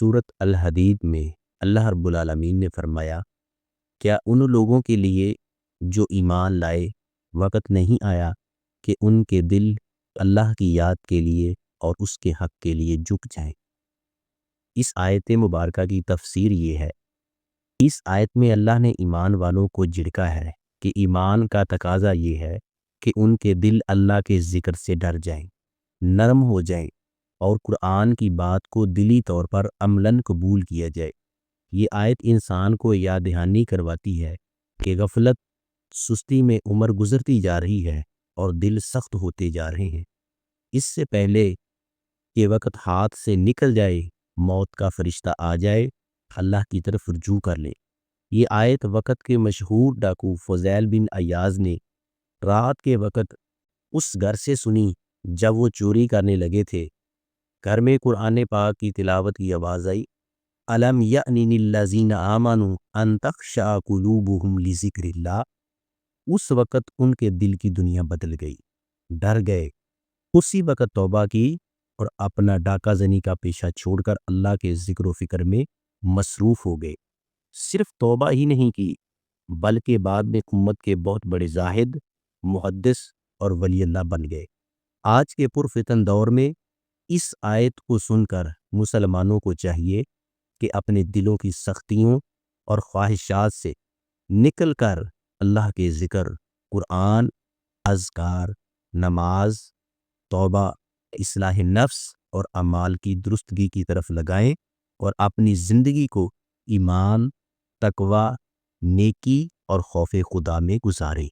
سورۃ الحدید میں اللہ رب العالمین نے فرمایا، کیا ان لوگوں کے لیے جو ایمان لائے وقت نہیں آیا کہ ان کے دل اللہ کی یاد کے لیے اور اس کے حق کے لیے جھک جائیں۔ اس آیت مبارکہ کی تفسیر یہ ہے، اس آیت میں اللہ نے ایمان والوں کو جھڑکا ہے کہ ایمان کا تقاضا یہ ہے کہ ان کے دل اللہ کے ذکر سے ڈر جائیں، نرم ہو جائیں اور قرآن کی بات کو دلی طور پر عملاً قبول کیا جائے۔ یہ آیت انسان کو یاد دہانی کرواتی ہے کہ غفلت سستی میں عمر گزرتی جا رہی ہے اور دل سخت ہوتے جا رہے ہیں۔ اس سے پہلے کہ وقت ہاتھ سے نکل جائے، موت کا فرشتہ آ جائے، اللہ کی طرف رجوع کر لیں۔ یہ آیت وقت کے مشہور ڈاکو فضیل بن عیاض نے رات کے وقت اس گھر سے سنی جب وہ چوری کرنے لگے تھے۔ گھر میں قرآن پاک کی تلاوت کی آواز آئی، الم یأن للذین آمنوا ان تخشع قلوبہم لذکر اللہ۔ اس وقت ان کے دل کی دنیا بدل گئی، ڈر گئے۔ اسی وقت توبہ کی اور اپنا ڈاکہ زنی کا پیشہ چھوڑ کر اللہ کے ذکر و فکر میں مصروف ہو گئے۔ صرف توبہ ہی نہیں کی بلکہ بعد میں امت کے بہت بڑے زاہد، محدث اور ولی اللہ بن گئے۔ آج کے پرفتن دور میں اس آیت کو سن کر مسلمانوں کو چاہیے کہ اپنے دلوں کی سختیوں اور خواہشات سے نکل کر اللہ کے ذکر، قرآن، اذکار، نماز، توبہ، اصلاح نفس اور اعمال کی درستگی کی طرف لگائیں اور اپنی زندگی کو ایمان، تقوی، نیکی اور خوف خدا میں گزاریں۔